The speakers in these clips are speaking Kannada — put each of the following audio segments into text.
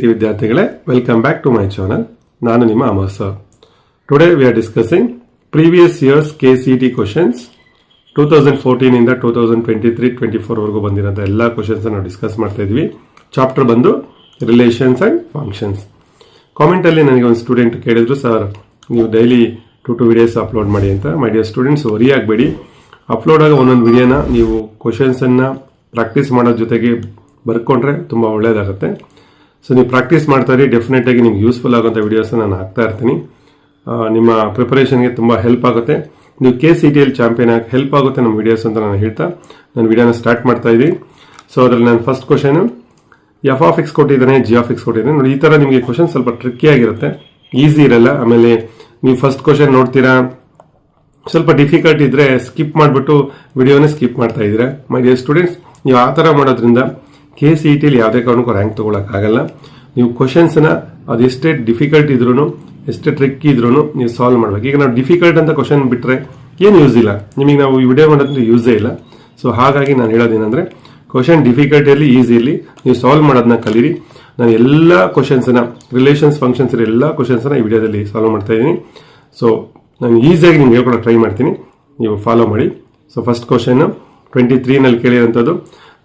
KCET ವಿದ್ಯಾರ್ಥಿಗಳೇ, welcome back to my channel. ನಾನು ನಿಮ್ಮ Amar sir. Today we are discussing previous years KCET questions 2014 ಇಂದ 2023-24 ವರೆಗೂ ಬಂದಿರೋಂಥ ಎಲ್ಲ ಕ್ವಶನ್ಸ್ ನಾವು ಡಿಸ್ಕಸ್ ಮಾಡ್ತಾ ಇದ್ವಿ. ಚಾಪ್ಟರ್ ಬಂದು ರಿಲೇಷನ್ಸ್ ಅಂಡ್ ಫಂಕ್ಷನ್ಸ್. ಕಾಮೆಂಟ್ ಅಲ್ಲಿ ನನಗೆ ಒಂದು ಸ್ಟೂಡೆಂಟ್ ಕೇಳಿದ್ರು, ಸರ್ ನೀವು ಡೈಲಿ 2 ವಿಡಿಯೋಸ್ ಅಪ್ಲೋಡ್ ಮಾಡಿ ಅಂತ. ಮೈ ಡಿಯರ್ ಸ್ಟೂಡೆಂಟ್ಸ್, ವರಿ ಆಗಬೇಡಿ. ಅಪ್ಲೋಡ್ ಆಗೋ ಒಂದೊಂದು ವಿಡಿಯೋನ ನೀವು ಕ್ವಶನ್ಸ್ ಅನ್ನ ಪ್ರಾಕ್ಟೀಸ್ ಮಾಡೋ ಜೊತೆಗೆ ಬರ್ಕೊಂಡ್ರೆ ತುಂಬ ಒಳ್ಳೇದಾಗುತ್ತೆ. ಸೊ ನೀವು ಪ್ರಾಕ್ಟೀಸ್ ಮಾಡ್ತಾರೆ, ಡೆಫಿನೆಟ್ ಆಗಿ ನಿಮ್ಗೆ ಯೂಸ್ಫುಲ್ ಆಗೋಂಥ ವಿಡಿಯೋಸ್ ನಾನು ಹಾಕ್ತಾ ಇರ್ತೀನಿ. ನಿಮ್ಮ ಪ್ರಿಪರೇಷನ್ಗೆ ತುಂಬ ಹೆಲ್ಪ್ ಆಗುತ್ತೆ. ನೀವು KCET ಚಾಂಪಿಯನ್ ಆಗಿ ಹೆಲ್ಪ್ ಆಗುತ್ತೆ ನಮ್ಮ ವಿಡಿಯೋಸ್ ಅಂತ ನಾನು ಹೇಳ್ತಾ ನಾನು ವಿಡಿಯೋನ ಸ್ಟಾರ್ಟ್ ಮಾಡ್ತಾ ಇದ್ದೀನಿ. ಸೊ ಅದರಲ್ಲಿ ನಾನು ಫಸ್ಟ್ ಕ್ವಶನ್ f(x) ಕೊಟ್ಟಿದ್ದಾನೆ, g(x) ಕೊಟ್ಟಿದ್ದಾನೆ. ನೋಡಿ, ಈ ಥರ ನಿಮಗೆ ಕ್ವಶನ್ ಸ್ವಲ್ಪ ಟ್ರಿಕ್ಕಿ ಆಗಿರುತ್ತೆ, ಈಸಿ ಇರಲ್ಲ. ಆಮೇಲೆ ನೀವು ಫಸ್ಟ್ ಕ್ವಶನ್ ನೋಡ್ತೀರಾ, ಸ್ವಲ್ಪ ಡಿಫಿಕಲ್ಟ್ ಇದ್ರೆ ಸ್ಕಿಪ್ ಮಾಡಿಬಿಟ್ಟು ವಿಡಿಯೋನೇ ಸ್ಕಿಪ್ ಮಾಡ್ತಾ ಇದ್ದೀರಾ. ಮೈ ಡಿಯರ್ ಸ್ಟೂಡೆಂಟ್ಸ್, ನೀವು ಆ ಥರ ಮಾಡೋದ್ರಿಂದ KCET ಯಾವುದೇ ಕಾರಣಕ್ಕೂ ರ್ಯಾಂಕ್ ತೊಗೊಳಕ್ಕಾಗಲ್ಲ. ನೀವು ಕ್ವಶನ್ಸ್ನ ಅದೆಷ್ಟೇ ಡಿಫಿಕಲ್ಟ್ ಇದ್ರೂ, ಎಷ್ಟೇ ಟ್ರಿಕ್ ಇದ್ರೂ ನೀವು ಸಾಲ್ವ್ ಮಾಡ್ಬೇಕು. ಈಗ ನಾವು ಡಿಫಿಕಲ್ಟ್ ಅಂತ ಕ್ವಶನ್ ಬಿಟ್ಟರೆ ಏನು ಯೂಸ್ ಇಲ್ಲ, ನಿಮಗೆ ನಾವು ಈ ವಿಡಿಯೋ ಮಾಡೋದ್ರಿಂದ ಯೂಸೇ ಇಲ್ಲ. ಸೊ ಹಾಗಾಗಿ ನಾನು ಹೇಳೋದೇನೆಂದರೆ, ಕ್ವಶನ್ ಡಿಫಿಕಲ್ಟಿಯಲ್ಲಿ ಈಸಿಯಲ್ಲಿ ನೀವು ಸಾಲ್ವ್ ಮಾಡೋದನ್ನ ಕಲೀರಿ. ನಾನು ಎಲ್ಲ ಕ್ವಶನ್ಸ್ನ ರಿಲೇಷನ್ಸ್ ಫಂಕ್ಷನ್ಸ್ ಎಲ್ಲ ಕ್ವಶನ್ಸ್ನ ಈ ವಿಡಿಯೋದಲ್ಲಿ ಸಾಲ್ವ್ ಮಾಡ್ತಾ ಇದ್ದೀನಿ. ಸೊ ನಾನು ಈಸಿಯಾಗಿ ನಿಮ್ಗೆ ಹೇಳ್ಕೊಡೋಕೆ ಟ್ರೈ ಮಾಡ್ತೀನಿ, ನೀವು ಫಾಲೋ ಮಾಡಿ. ಸೊ ಫಸ್ಟ್ ಕ್ವಶನ್ 23ನಲ್ಲಿ ಕೇಳಿರೋಂಥದ್ದು.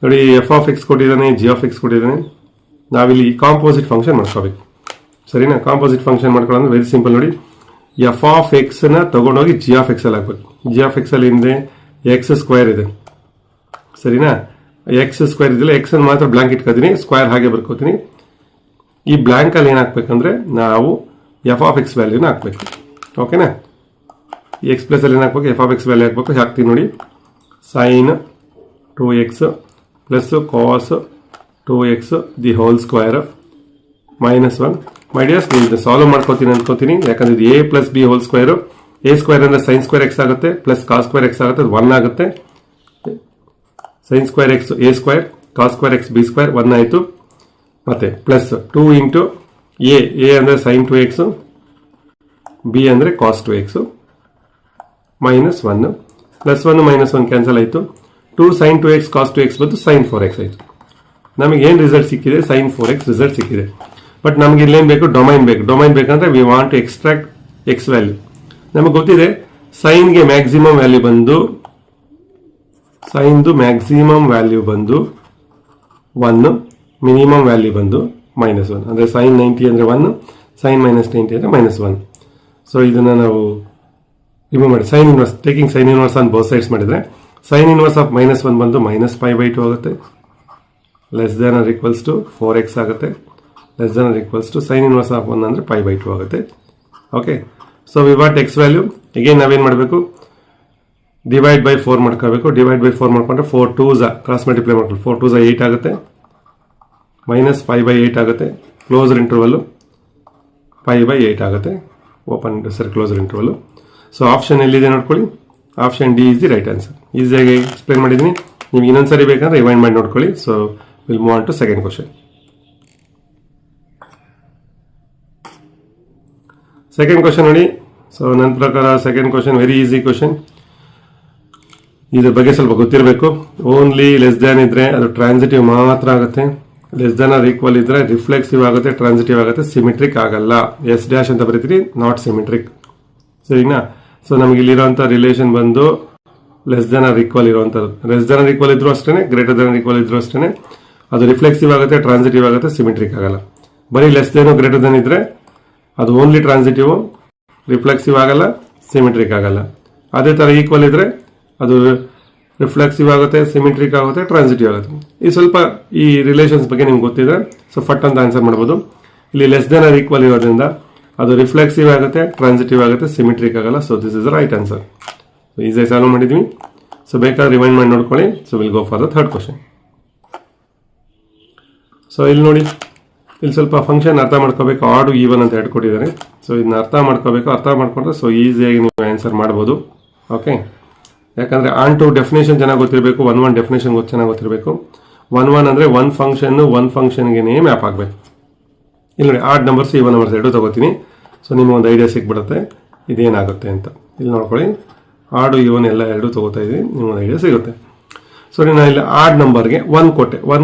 ನೋಡಿ, f(x) ಕೊಟ್ಟಿದ್ದಾನೆ, g(x) ಕೊಟ್ಟಿದ್ದಾನೆ. ನಾವಿಲ್ಲಿ ಕಾಂಪೋಸಿಟ್ ಫಂಕ್ಷನ್ ಮಾಡ್ಕೋಬೇಕು, ಸರಿನಾ? ಕಾಂಪೋಸಿಟ್ ಫಂಕ್ಷನ್ ಮಾಡ್ಕೊಳ್ಳೋದು ವೆರಿ ಸಿಂಪಲ್. ನೋಡಿ, f(x) ನ ತಗೊಂಡೋಗಿ g(x) ಅಲ್ಲಿ ಹಾಕ್ಬೇಕು. g(x) ಅಲ್ಲಿ ಹಿಂದೆ x² ಇದೆ, ಸರಿನಾ? x² ಇದಿಲ್ಲ, x ಅನ್ನು ಮಾತ್ರ ಬ್ಲಾಂಕ್ ಇಟ್ಕೋತೀನಿ, ಸ್ಕ್ವೇರ್ ಹಾಗೆ ಬರ್ಕೋತೀನಿ. ಈ ಬ್ಲಾಂಕ್ ಅಲ್ಲಿ ಏನ್ ಹಾಕ್ಬೇಕಂದ್ರೆ ನಾವು f(x) ವ್ಯಾಲ್ಯೂನ ಹಾಕ್ಬೇಕು. ಓಕೆನಾ? ಈ x ಪ್ಲಸ್ ಅಲ್ಲಿ ಏನ್ ಹಾಕ್ಬೇಕು, f(x) ವ್ಯಾಲ್ಯೂ ಹಾಕ್ಬೇಕು. ಹಾಕ್ತೀನಿ ನೋಡಿ, sin 2x plus cos 2x the whole square -1. My dears, ನೀವು ಸಾಲ್ವ್ ಮಾಡ್ಕೋತೀನಿ ಅನ್ಕೋತೀನಿ, ಯಾಕಂದ್ರೆ ಇದು a plus b whole square. a² ಅಂದ್ರೆ sin ಸ್ಕ್ವೇರ್ x ಆಗುತ್ತೆ, ಪ್ಲಸ್ cos ಸ್ಕ್ವೇರ್ x ಆಗುತ್ತೆ, ಅದು 1 ಆಗುತ್ತೆ. sin square x a², cos square x b², 1 ಆಯಿತು. ಮತ್ತೆ ಪ್ಲಸ್ 2 ಇಂಟು a ಅಂದ್ರೆ sin 2x, b ಅಂದ್ರೆ cos 2x, -1. ಪ್ಲಸ್ 1 -1 ಕ್ಯಾನ್ಸಲ್ ಆಯಿತು. 2 sin 2x cos 2x ಬಂದು sin 4x ಆಯಿತು. ನಮಗೆ ಏನು ರಿಸಲ್ಟ್ ಸಿಕ್ಕಿದೆ? sin 4x ರಿಸಲ್ಟ್ ಸಿಕ್ಕಿದೆ. ಬಟ್ ನಮಗೆ ಇಲ್ಲೇನು ಬೇಕು? ಡೊಮೈನ್ ಬೇಕು. ಡೊಮೈನ್ ಬೇಕಂದ್ರೆ we want to extract x value. ನಮಗೆ ಗೊತ್ತಿದೆ ಸೈನ್ಗೆ ಮ್ಯಾಕ್ಸಿಮಮ್ ವ್ಯಾಲ್ಯೂ ಬಂದು, ಸೈನ್ದು ಮ್ಯಾಕ್ಸಿಮಮ್ ವ್ಯಾಲ್ಯೂ ಬಂದು 1, ಮಿನಿಮಮ್ ವ್ಯಾಲ್ಯೂ ಬಂದು -1. ಅಂದರೆ sin 90 ಅಂದರೆ 1, sin -90 ಅಂದರೆ -1. ಸೊ ಇದನ್ನು ನಾವು ರಿಮೂವ್ ಮಾಡಿ sine inverse, taking sine inverse on both sides ಮಾಡಿದರೆ ಸೈನ್ ಇನ್ವರ್ಸ್ ಆಫ್ -1 ಬಂದು -π/2 ಆಗುತ್ತೆ. Less than or equals to 4x ಆಗುತ್ತೆ. Less than or equals to sine inverse of 1 ಅಂದರೆ π/2 ಆಗುತ್ತೆ. Okay, so we what x value. Again ನಾವೇನು ಮಾಡಬೇಕು? ಡಿವೈಡ್ ಬೈ 4 ಮಾಡ್ಕೋಬೇಕು. ಡಿವೈಡ್ ಬೈ 4 ಮಾಡ್ಕೊಂಡ್ರೆ 4 2s ಕ್ರಾಸ್ ಮಲ್ಟಿಪ್ಲೈ ಮಾಡ್ಕೊಂಡು 4 2s 8 ಆಗುತ್ತೆ, -π/8 ಆಗುತ್ತೆ. ಕ್ಲೋಸರ್ ಇಂಟರ್ವಲ್ಲು π/8 ಆಗುತ್ತೆ, open closer interval. So option ಎಲ್ಲಿದೆ ನೋಡ್ಕೊಳ್ಳಿ, option D is the right answer. ಈಸಿಯಾಗಿ ಎಕ್ಸ್ಪ್ಲೇನ್ ಮಾಡಿದ್ದೀನಿ, ನಿಮ್ಗೆ ಇನ್ನೊಂದ್ಸರಿ ಬೇಕಂದ್ರೆ ರಿವೈಂಡ್ ಮಾಡಿ ನೋಡ್ಕೊಳ್ಳಿ. So will move on to second question. Second question ನೋಡಿ. ಸೊ ನನ್ನ ಪ್ರಕಾರ second question very easy question. ಇದ್ರ ಬಗ್ಗೆ ಸ್ವಲ್ಪ ಗೊತ್ತಿರಬೇಕು. ಓನ್ಲಿ ಲೆಸ್ ದ್ಯಾನ್ ಇದ್ರೆ ಅದು ಟ್ರಾನ್ಸಿಟಿವ್ ಮಾತ್ರ ಆಗುತ್ತೆ. ಲೆಸ್ ದ್ಯಾನ್ ಆರ್ ಈಕ್ವಲ್ ಇದ್ರೆ ರಿಫ್ಲೆಕ್ಸಿವ್ ಆಗುತ್ತೆ, ಟ್ರಾನ್ಸಿಟಿವ್ ಆಗುತ್ತೆ, ಸಿಮಿಟ್ರಿಕ್ ಆಗಲ್ಲ. S' ಅಂತ ಬರೀತೀರಿ, ನಾಟ್ ಸಿಮಿಟ್ರಿಕ್, ಸರಿನಾ? ಸೊ ನಮ್ಗೆ ಇಲ್ಲಿರುವಂಥ ರಿಲೇಷನ್ ಬಂದು ಲೆಸ್ ದ್ಯಾನ್ ಆರ್ ಈಕ್ವಲ್ ಇರುವಂಥದ್ದು. ಲೆಸ್ ದ್ಯಾನ್ ಆರ್ ಈಕ್ವಲ್ ಇದ್ರೂ ಅಷ್ಟೇ, ಗ್ರೇಟರ್ ದ್ಯಾನ್ ಆರ್ ಈಕ್ವಲ್ ಇದ್ರೂ ಅಷ್ಟೇ. ಅದು ರಿಫ್ಲೆಕ್ಸಿವ್ ಆಗುತ್ತೆ, ಟ್ರಾನ್ಸಿಟಿವ್ ಆಗುತ್ತೆ, ಸಿಮಿಟ್ರಿಕ್ ಆಗಲ್ಲ. ಬರೀ ಲೆಸ್ ದ್ಯಾನ್ ಗ್ರೇಟರ್ ದ್ಯಾನ್ ಇದ್ರೆ ಅದು ಓನ್ಲಿ ಟ್ರಾನ್ಸಿಟಿವ್, ರಿಫ್ಲೆಕ್ಸಿವ್ ಆಗಲ್ಲ, ಸಿಮಿಟ್ರಿಕ್ ಆಗಲ್ಲ. ಅದೇ ಥರ ಈಕ್ವಲ್ ಇದ್ರೆ ಅದು ರಿಫ್ಲೆಕ್ಸಿವ್ ಆಗುತ್ತೆ, ಸಿಮಿಟ್ರಿಕ್ ಆಗುತ್ತೆ, ಟ್ರಾನ್ಸಿಟಿವ್ ಆಗುತ್ತೆ. ಈ ಸ್ವಲ್ಪ ಈ ರಿಲೇಷನ್ಸ್ ಬಗ್ಗೆ ನಿಮ್ಗೆ ಗೊತ್ತಿದ್ರೆ ಸೊ ಫಟ್ ಅಂತ ಆನ್ಸರ್ ಮಾಡ್ಬೋದು. ಇಲ್ಲಿ ಲೆಸ್ ದ್ಯಾನ್ ಆರ್ ಈಕ್ವಲ್ ಇರೋದ್ರಿಂದ ಅದು ರಿಫ್ಲೆಕ್ಸಿವ್ ಆಗುತ್ತೆ, ಟ್ರಾನ್ಸಿಟಿವ್ ಆಗುತ್ತೆ, ಸಿಮಿಟ್ರಿಕ್ ಆಗಲ್ಲ. So this is the right answer. ಈಸಿಯಾಗಿ ಸಾಲ್ವ್ ಮಾಡಿದ್ವಿ. ಸೊ ಬೇಕಾದ್ರೆ ರಿವೈಂಡ್ ಮಾಡಿ ನೋಡ್ಕೊಳ್ಳಿ. So will go for the third question. So ಇಲ್ಲಿ ನೋಡಿ, ಇಲ್ಲಿ ಸ್ವಲ್ಪ ಫಂಕ್ಷನ್ ಅರ್ಥ ಮಾಡ್ಕೋಬೇಕು. ಆಡ್ ಈವನ್ ಅಂತ ಹೇಳ್ಕೊಟ್ಟಿದ್ದಾರೆ. ಸೊ ಇದನ್ನ ಅರ್ಥ ಮಾಡ್ಕೋಬೇಕು. ಅರ್ಥ ಮಾಡ್ಕೊಂಡ್ರೆ ಸೊ ಈಸಿಯಾಗಿ ನೀವು ಆನ್ಸರ್ ಮಾಡ್ಬೋದು. ಓಕೆ, ಯಾಕಂದ್ರೆ ಆನ್ ಟು ಡೆಫಿನೇಷನ್ ಚೆನ್ನಾಗಿ ಗೊತ್ತಿರಬೇಕು, 1 ಡೆಫಿನೇಷನ್ ಚೆನ್ನಾಗಿ ಗೊತ್ತಿರಬೇಕು. 1 ಅಂದರೆ ಒಂದು ಫಂಕ್ಷನ್ಗೆ ಮ್ಯಾಪ್ ಆಗಬೇಕು. ಇಲ್ಲಿ ನೋಡಿ, ಆಡ್ ನಂಬರ್ಸ್ ಈವನ್ ನಂಬರ್ಸ್ ಎರಡು ತಗೋತೀನಿ. ಸೊ ನಿಮ್ಗೆ ಒಂದು ಐಡಿಯಾ ಸಿಕ್ಬಿಡುತ್ತೆ ಇದೇನಾಗುತ್ತೆ ಅಂತ. ಇಲ್ಲಿ ನೋಡ್ಕೊಳ್ಳಿ, ಆಡು ಈವನ್ ಎಲ್ಲ ಎರಡು ತಗೋತಾ ಇದ್ದೀನಿ, ನಿಮ್ಗೊಂದು ಐಡಿಯಾ ಸಿಗುತ್ತೆ. ಸೊ ನಾನು ಇಲ್ಲಿ ಆಡ್ ನಂಬರ್ಗೆ 1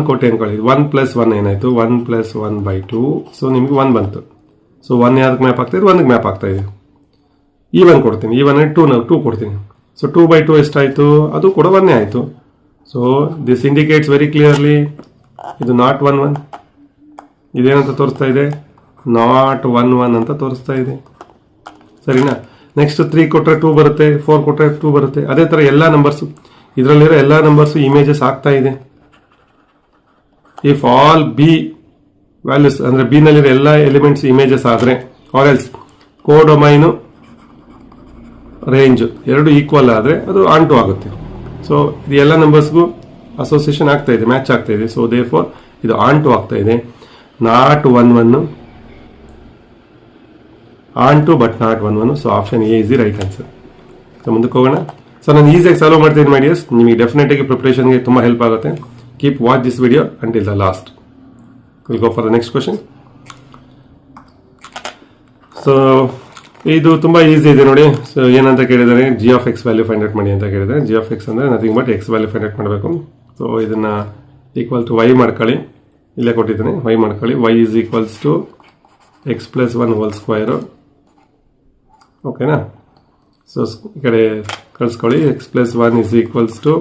ಕೊಟ್ಟೆ ಅನ್ಕೊಳ್ಳಿ. 1 + 1 ಏನಾಯ್ತು, 1 + 1/2. ಸೊ ನಿಮ್ಗೆ 1 ಬಂತು. ಸೊ 1 ಯಾವ್ದಕ್ಕೆ ಮ್ಯಾಪ್ ಆಗ್ತಾ ಇದೆ, 1ಗೆ ಮ್ಯಾಪ್ ಆಗ್ತಾ ಇದೆ. ಈವನ್ ಕೊಡ್ತೀನಿ, ಈವನ್ 2 ಕೊಡ್ತೀನಿ. ಸೊ 2/2 ಎಷ್ಟಾಯಿತು, ಅದು ಕೂಡ 1 ಆಯಿತು. So this indicates very clearly ಇದು ನಾಟ್ 1 1. ಇದೇನಂತ ತೋರಿಸ್ತಾ ಇದೆ, ನಾಟ್ 1 1 ಅಂತ ತೋರಿಸ್ತಾ ಇದೆ. ಸರಿನಾ? ನೆಕ್ಸ್ಟ್ 3 ಕೊಟ್ಟರೆ 2 ಬರುತ್ತೆ, 4 ಕೊಟ್ಟರೆ 2 ಬರುತ್ತೆ. ಅದೇ ಥರ ಎಲ್ಲ ನಂಬರ್ಸು, ಇದರಲ್ಲಿರೋ ಎಲ್ಲ ನಂಬರ್ಸು ಇಮೇಜಸ್ ಆಗ್ತಾ ಇದೆ. ಇಫ್ ಆಲ್ ಬಿ ವ್ಯಾಲ್ಯೂಸ್ ಅಂದರೆ ಬಿ ನಲ್ಲಿರೋ ಎಲ್ಲ ಎಲಿಮೆಂಟ್ಸ್ ಇಮೇಜಸ್ ಆದರೆ, ಆರ್ ಎಲ್ಸ್ ಕೋಡೊಮೈನು ರೇಂಜ್ ಎರಡು ಈಕ್ವಲ್ ಆದರೆ ಅದು ಆನ್ ಟು ಆಗುತ್ತೆ. ಸೊ ಇದು ಎಲ್ಲ ನಂಬರ್ಸ್ಗೂ ಅಸೋಸಿಯೇಷನ್ ಆಗ್ತಾ ಇದೆ, ಮ್ಯಾಚ್ ಆಗ್ತಾ ಇದೆ. ಸೊ ದೇ ಫೋರ್ ಇದು ಆನ್ ಟು ಆಗ್ತಾ ಇದೆ. Not 1 1, onto but not 1 1. So option A is the right answer. So ಮುಂದಕ್ಕೆ ಹೋಗೋಣ. ಸೊ ನಾನು ಈಸಿಯಾಗಿ ಸಾಲ್ವ್ ಮಾಡ್ತೀನಿ ಮೈ ಡಿಯರ್ಸ್. ನಿಮಗೆ ಡೆಫಿನೆಟ್ ಆಗಿ ಪ್ರಿಪರೇಷನ್ಗೆ ತುಂಬ ಹೆಲ್ಪ್ ಆಗುತ್ತೆ. Keep watch this video until the last. Will go for the next question. So ಇದು ತುಂಬ ಈಸಿ ಇದೆ ನೋಡಿ. ಸೊ ಏನಂತ ಕೇಳಿದರೆ, G of X value find out ಮಾಡಿ ಅಂತ ಕೇಳಿದರೆ, ಜಿ ಆಫ್ ಎಕ್ಸ್ ಅಂದರೆ nothing but X value find out ಮಾಡಬೇಕು. ಸೊ ಇದನ್ನು ಈಕ್ವಲ್ ಟು ವೈ ಮಾಡ್ಕೊಳ್ಳಿ, ಇಲ್ಲೇ ಕೊಟ್ಟಿದ್ದೀನಿ, ವೈ ಮಾಡ್ಕೊಳ್ಳಿ. Y is equals to X + 1 whole square. ಓಕೆನಾ? ಸೊ ಈ ಕಡೆ ಕಳಿಸ್ಕೊಳ್ಳಿ. X + 1 is equals to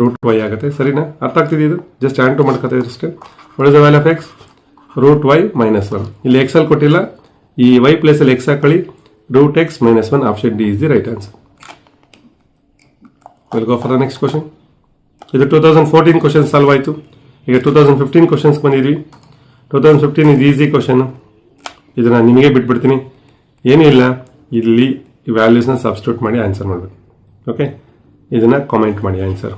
√y ಆಗುತ್ತೆ. ಸರಿನಾ? ಅರ್ಥ ಆಗ್ತಿದೆ ಇದು? ಜಸ್ಟ್ ಆ್ಯಂಡ್ ಟು ಮಾಡ್ಕೊತಾ ಇದ್ರೆ ಅಷ್ಟೇ. What is the value of X? √y - 1. ಇಲ್ಲಿ ಎಕ್ಸ್ ಅಲ್ಲಿ ಕೊಟ್ಟಿಲ್ಲ, ಈ ವೈ ಪ್ಲೇಸಲ್ಲಿ ಎಕ್ಸ್ ಹಾಕೊಳ್ಳಿ. √x - 1. Option D is the right answer. Will go for the next question. ಇದು 2014 ಕ್ವಶನ್ ಸಾಲ್ವ್ ಆಯಿತು. ಈಗ 2015 ಕ್ವಶನ್ಸ್ ಬಂದಿದ್ವಿ. 2015 ಇದು ಈಸಿ ಕ್ವಶನ್. ಇದನ್ನು ನಿಮಗೆ ಬಿಟ್ಬಿಡ್ತೀನಿ, ಏನೂ ಇಲ್ಲ. ಇಲ್ಲಿ ಈ ವ್ಯಾಲ್ಯೂಸ್ನ ಸಬ್ಸ್ಟಿಟ್ಯೂಟ್ ಮಾಡಿ ಆನ್ಸರ್ ಮಾಡಬೇಕು. ಓಕೆ, ಇದನ್ನು ಕಾಮೆಂಟ್ ಮಾಡಿ ಆನ್ಸರ್.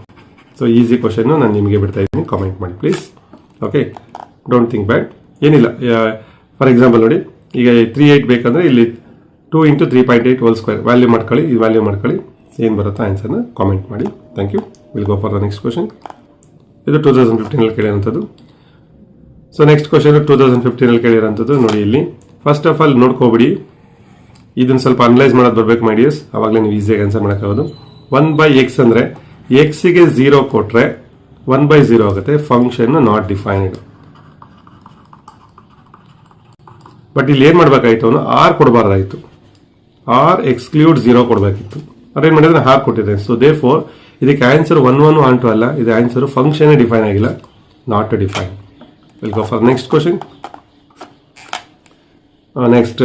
ಸೊ ಈಸಿ ಕ್ವಶನ್ನು ನಾನು ನಿಮಗೆ ಬಿಡ್ತಾ ಇದ್ದೀನಿ, ಕಾಮೆಂಟ್ ಮಾಡಿ ಪ್ಲೀಸ್. ಓಕೆ, ಡೋಂಟ್ ಥಿಂಕ್ ಬ್ಯಾಡ್. ಏನಿಲ್ಲ, ಫಾರ್ ಎಕ್ಸಾಂಪಲ್ ನೋಡಿ, ಈಗ 38 ಬೇಕಂದರೆ ಇಲ್ಲಿ 2 × 3.8 ಹೋಲ್ ಸ್ಕ್ವೇರ್ ವ್ಯಾಲ್ಯೂ ಮಾಡ್ಕೊಳ್ಳಿ. ಈ ವ್ಯಾಲ್ಯೂ ಮಾಡ್ಕೊಳ್ಳಿ, ಏನು ಬರುತ್ತೋ ಆನ್ಸರ್ನ ಕಾಮೆಂಟ್ ಮಾಡಿ. Thank you. Will go for the next question. ಇದು 2015 ಕೇಳಿರೋಂಥದ್ದು. ಸೊ ನೆಕ್ಸ್ಟ್ ಕ್ವಶನ್ 2015 ಕೇಳಿರೋಂಥದ್ದು. ನೋಡಿ ಇಲ್ಲಿ ಫಸ್ಟ್ ಆಫ್ ಆಲ್ ನೋಡ್ಕೋಬಿಡಿ, ಇದನ್ನು ಸ್ವಲ್ಪ ಅನಲೈಸ್ ಮಾಡೋದು ಬರಬೇಕು ಮೈ ಡಿಯರ್ಸ್. ಆವಾಗಲೇ ನೀವು ಈಸಿಯಾಗಿ ಆನ್ಸರ್ ಮಾಡೋಕ್ಕಾಗೋದು. 1/x ಅಂದರೆ ಎಕ್ಸಿಗೆ 0 ಕೊಟ್ಟರೆ 1/0 ಆಗುತ್ತೆ. Function not defined. ಬಟ್ ಇಲ್ಲಿ ಏನು ಮಾಡಬೇಕಾಯ್ತು, ಅವನು ಆರ್ ಕೊಡಬಾರ್ದಾಯಿತು. ಆರ್ ಎಕ್ಸ್ಕ್ಲೂಡ್ 0 ಕೊಡಬೇಕಿತ್ತು. ಅದೇನು ಮಾಡಿದ್ರೆ ಆರ್ ಕೊಟ್ಟಿದೆ. ಸೊ ದೇ ಫೋರ್ ಇದಕ್ಕೆ ಆನ್ಸರ್ 1 1 ಆನ್ ಟು ಅಲ್ಲ, ಇದು ಆನ್ಸರ್ ಫಂಕ್ಷನ್ ಡಿಫೈನ್ ಆಗಿಲ್ಲ, not define. Will go for next question. Next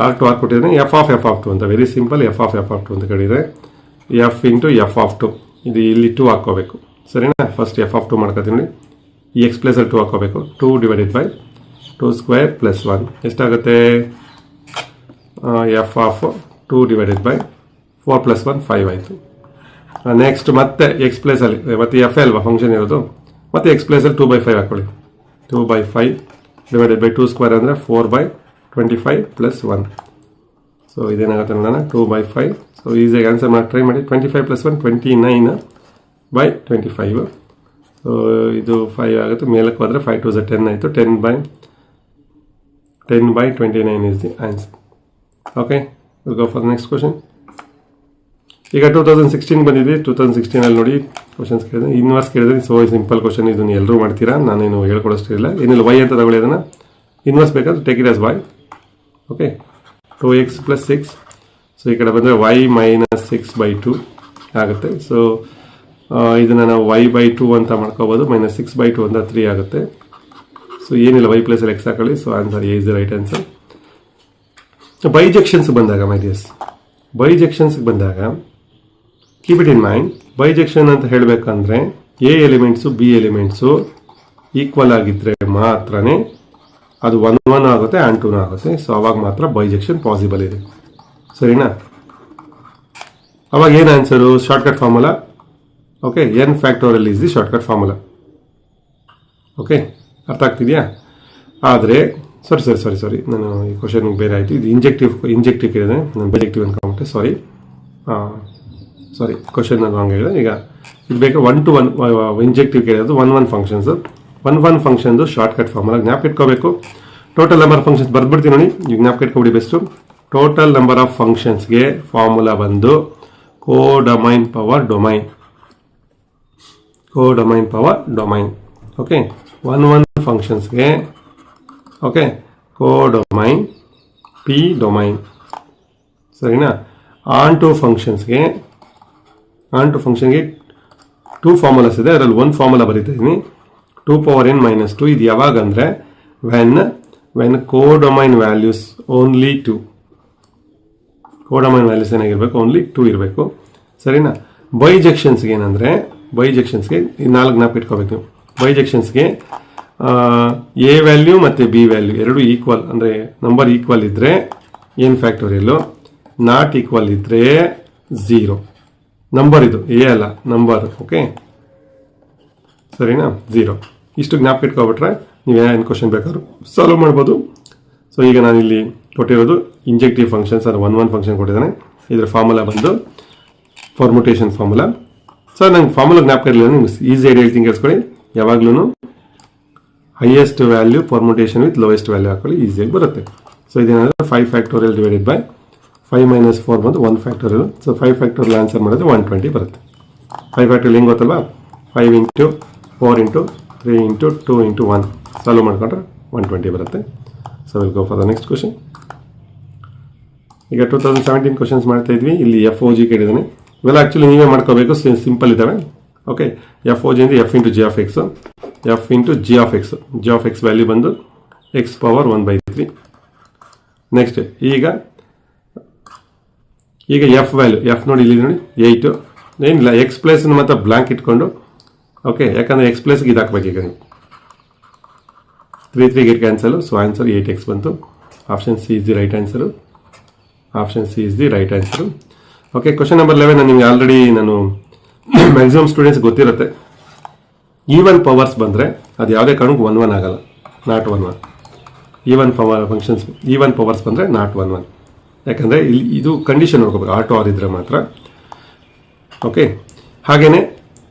R2 R ಕೊಟ್ಟಿದ್ದಾನೆ. f(f(2) ಅಂತ, ವೆರಿ ಸಿಂಪಲ್. f(f(2) ಅಂತ ಕೇಳಿದರೆ f × f(2). ಇದು ಇಲ್ಲಿ 2 ಹಾಕೋಬೇಕು. ಸರಿನಾ? ಫಸ್ಟ್ f(2) ಮಾಡ್ಕೊತೀನಿ. ಈ ಎಕ್ಸ್ ಪ್ಲೇಸಲ್ಲಿ 2 ಹಾಕೋಬೇಕು. 2 / 2² + 1 ಎಷ್ಟಾಗುತ್ತೆ? f(2) / 4 + 1 5 ಆಯಿತು. ನೆಕ್ಸ್ಟ್ ಮತ್ತೆ ಎಕ್ಸ್ ಪ್ಲೇಸಲ್ಲಿ ಮತ್ತೆ ಎಫ್ ಅಲ್ವಾ ಫಂಕ್ಷನ್ ಇರೋದು, ಮತ್ತೆ ಎಕ್ಸ್ ಪ್ಲೇಸಲ್ಲಿ 2/5 ಹಾಕೊಳ್ಳಿ. 2/5 / 2² ಅಂದರೆ 4/25 + 1. ಸೊ ಇದೇನಾಗುತ್ತೆ ನೋಡೋಣ, 2/5. ಸೊ ಈಸಿಯಾಗಿ ಆನ್ಸರ್ ಮಾಡಿ ಟ್ರೈ ಮಾಡಿ. 25 + 1 29/25. ಸೊ ಇದು 5 ಆಗುತ್ತೆ. ಮೇಲಕ್ಕೆ ಹೋದರೆ 5 2 10 ಆಯಿತು. 10/29 is the answer. Okay, will go for next question. ಈಗ 2016 ಬಂದಿದೆ. 2016 ನೋಡಿ ಕ್ವಶನ್ಸ್ ಕೇಳಿದ್ರೆ, ಇನ್ವರ್ಸ್ ಕೇಳಿದ್ರೆ. ಸೊ ಸಿಂಪಲ್ ಕ್ವಶನ್, ಇದನ್ನು ಎಲ್ಲರೂ ಮಾಡ್ತೀರಾ, ನಾನೇನು ಹೇಳ್ಕೊಡೋಷ್ಟಿಲ್ಲ. ಏನಿಲ್ಲ, ವೈ ಅಂತ ತಗೊಳ್ಳಿ. ಅದನ್ನು ಇನ್ವರ್ಸ್ ಬೇಕಾದ್ರೆ take it as y. Okay, 2x + 6. So ಈ ಕಡೆ ಬಂದರೆ y - 6/2 ಆಗುತ್ತೆ. ಸೊ ಇದನ್ನು ನಾವು y/2 ಅಂತ ಮಾಡ್ಕೋಬೋದು. -6/2 ಅಂತ 3 ಆಗುತ್ತೆ. ಸೊ ಏನಿಲ್ಲ, y ಪ್ಲೇಸಲ್ಲಿ x ಹಾಕೊಳ್ಳಿ. So answer A is the right answer. Bijections ಬಂದಾಗ ಮೈ ಡಿಯರ್ಸ್, ಬೈಜೆಕ್ಷನ್ಸ್ಗೆ ಬಂದಾಗ keep it in mind. Bijection ಅಂತ ಹೇಳಬೇಕಂದ್ರೆ A elements B elements equal ಆಗಿದ್ದರೆ ಮಾತ್ರನೇ ಅದು 1 1 ಆಗುತ್ತೆ, ಆ್ಯಂಡ್ 2 ಆಗುತ್ತೆ. ಸೊ ಅವಾಗ ಮಾತ್ರ ಬೈಜೆಕ್ಷನ್ ಪಾಸಿಬಲ್ ಇದೆ. ಸರಿನಾ? ಅವಾಗ ಏನು answer? Shortcut formula. Okay, n(factorial) is the shortcut formula. Okay, ಅರ್ಥ ಆಗ್ತಿದೆಯಾ? ಆದರೆ ಸಾರಿ, ನಾನು ಈ ಕ್ವಶನ್ ಬೇರೆ ಆಯಿತು. ಇದು ಇಂಜೆಕ್ಟಿವ್ ಕೇಳಿದೆ, ನಾನು ಬೈಜೆಕ್ಟಿವ್ ಅನ್ಕೊಂಬಿಟ್ಟೆ. ಸಾರಿ, ಕ್ವಶನ್ ನಾನು ಹಂಗೆ ಹೇಳಿದೆ. ಈಗ ಇದು ಬೇಕಾದ್ರೆ 1 to 1 ಇಂಜೆಕ್ಟಿವ್ ಕೇಳಿರೋದು 1 1 ಫಂಕ್ಷನ್ಸು. 1 1 ಫಂಕ್ಷನ್ದು ಶಾರ್ಟ್ಕಟ್ ಫಾರ್ಮುಲಾ ಜ್ಞಾಪಿಟ್ಕೋಬೇಕು. ಟೋಟಲ್ ನಂಬರ್ ಆಫ್ ಫಂಕ್ಷನ್ಸ್ ಬರ್ದ್ಬಿಡ್ತೀನಿ ನೋಡಿ, ಈಗ ಜ್ಞಾಪಿಟ್ಕೊಬಿಡಿ ಬೆಸ್ಟು. ಟೋಟಲ್ ನಂಬರ್ ಆಫ್ ಫಂಕ್ಷನ್ಸ್ಗೆ ಫಾರ್ಮುಲಾ ಬಂದು codomain power domain. Codomain power domain. Okay, one ಫಂಕ್ಷನ್ಸ್ಗೆ ಓಕೆ ಕೋಡೊಮೈನ್ ಪಿ ಡೊಮೈನ್. ಸರಿನಾ? ಆನ್ ಟು ಫಂಕ್ಷನ್ಸ್ಗೆ ಟೂ ಫಾರ್ಮುಲಾಸ್ ಇದೆ, ಅದರಲ್ಲಿ ಒಂದು ಫಾರ್ಮುಲಾ ಬರೀತಾ ಇದ್ದೀನಿ, 2n - 2. ಇದು ಯಾವಾಗ ಅಂದರೆ when codomain values only 2. Codomain values ಏನಾಗಿರ್ಬೇಕು? ಓನ್ಲಿ 2 ಇರಬೇಕು. ಸರಿನಾ? ಬೈಜೆಕ್ಷನ್ಸ್ಗೆ ಏನಂದರೆ ಬೈಜೆಕ್ಷನ್ಸ್ಗೆ 4 ಜ್ಞಾಪಕ ಇಟ್ಕೋಬೇಕು ನೀವು. ಬೈಜೆಕ್ಷನ್ಸ್ಗೆ ಎ ವ್ಯಾಲ್ಯೂ ಮತ್ತು ಬಿ ವ್ಯಾಲ್ಯೂ ಎರಡು ಈಕ್ವಲ್, ಅಂದರೆ ನಂಬರ್ ಈಕ್ವಲ್ ಇದ್ದರೆ n ಫ್ಯಾಕ್ಟೋರಿಯಲ್ಲು, ನಾಟ್ ಈಕ್ವಲ್ ಇದ್ದರೆ 0. ನಂಬರ್ ಇದು ಎ ಅಲ್ಲ, ನಂಬರ್. ಓಕೆ, ಸರಿನಾ? 0. ಇಷ್ಟು ಜ್ಞಾಪಕ ಇಟ್ಕೊಬಿಟ್ರೆ ನೀವು ಏನು ಕ್ವಶನ್ ಬೇಕಾದ್ರೂ ಸಾಲ್ವ್ ಮಾಡ್ಬೋದು. ಸೊ ಈಗ ನಾನು ಇಲ್ಲಿ ಕೊಟ್ಟಿರೋದು ಇಂಜೆಕ್ಟಿವ್ ಫಂಕ್ಷನ್ಸ್, ಅದು ಒನ್ ಫಂಕ್ಷನ್ ಕೊಟ್ಟಿದ್ದಾನೆ. ಇದರ ಫಾರ್ಮುಲಾ ಬಂದು ಫಾರ್ಮುಟೇಷನ್ ಫಾರ್ಮುಲಾ. ಸೊ ನಂಗೆ ಫಾರ್ಮುಲಾ ಜ್ಞಾಪಕ ಇರಲಿಲ್ಲ, ನಿಮ್ಗೆ ಈಸಿಯಾಗಿ ಹೇಳ್ತೀನಿ ಕೇಳಿಸ್ಕೊಳ್ಳಿ. ಯಾವಾಗ್ಲೂ highest value permutation with lowest value ಹಾಕೊಳ್ಳಿ, ಈಸಿಯಾಗಿ ಬರುತ್ತೆ. ಸೊ ಇದೇನಾದರೆ 5 ಫ್ಯಾಕ್ಟೋರಿಯಲ್ ಡಿವೈಡೆಡ್ ಬೈ 5 - 4 ಬಂದು 1 ಫ್ಯಾಕ್ಟೋರಿಯಲ್. ಸೊ 5 ಫ್ಯಾಕ್ಟೋರಿಯಲ್ ಆನ್ಸರ್ ಮಾಡಿದ್ರೆ 120 ಬರುತ್ತೆ. 5 ಫ್ಯಾಕ್ಟೋರಿಯಲ್ ಹೆಂಗೆ ಗೊತ್ತಲ್ವಾ? 5 × 4 × 3 × 2 × 1 ಸಾಲ್ವ್ ಮಾಡ್ಕೊಂಡ್ರೆ 120 ಬರುತ್ತೆ. So will go for the next question. ಈಗ 2017 ಕ್ವಶನ್ಸ್ ಮಾಡ್ತಾ ಇದ್ವಿ. ಇಲ್ಲಿ FOG ಕೇಳಿದ್ದಾನೆ. ಇವೆಲ್ಲ ಆ್ಯಕ್ಚುಲಿ ನೀವೇ ಮಾಡ್ಕೋಬೇಕು, ಸಿಂಪಲ್ ಇದ್ದಾವೆ. ಓಕೆ, FOG ಅಂದರೆ F × G of X, F × G of X. G of X value ಬಂದು x⁻1/3. ನೆಕ್ಸ್ಟ್ ಈಗ ಎಫ್ ವ್ಯಾಲ್ಯೂ, ಎಫ್ ನೋಡಿ ಇಲ್ಲಿ ನೋಡಿ 8. ಏನಿಲ್ಲ, ಎಕ್ಸ್ ಪ್ಲೇಸ್ ಮತ್ತು ಬ್ಲಾಂಕ್ ಇಟ್ಕೊಂಡು, ಓಕೆ, ಯಾಕಂದರೆ ಎಕ್ಸ್ ಪ್ಲೇಸ್ಗೆ ಇದು ಹಾಕ್ಬೇಕು. ಈಗ 3 get cancel. So answer 8x ಬಂತು. Option C is the right answer. Okay, question number 11 ನಿಮಗೆ ಆಲ್ರೆಡಿ ಮ್ಯಾಕ್ಸಿಮಮ್ ಸ್ಟೂಡೆಂಟ್ಸ್ ಗೊತ್ತಿರುತ್ತೆ. ಈವನ್ ಪವರ್ಸ್ ಬಂದರೆ ಅದು ಯಾವುದೇ ಕಾರಣಕ್ಕೂ 1 ಆಗಲ್ಲ, not 1. Even functions even powers ಬಂದರೆ ನಾಟ್ 1. ಯಾಕಂದರೆ ಇಲ್ಲಿ ಇದು ಕಂಡೀಷನ್ ನೋಡ್ಕೋಬೇಕು, ಆಟೋ ಆರ್ ಇದ್ರೆ ಮಾತ್ರ. ಓಕೆ, ಹಾಗೆಯೇ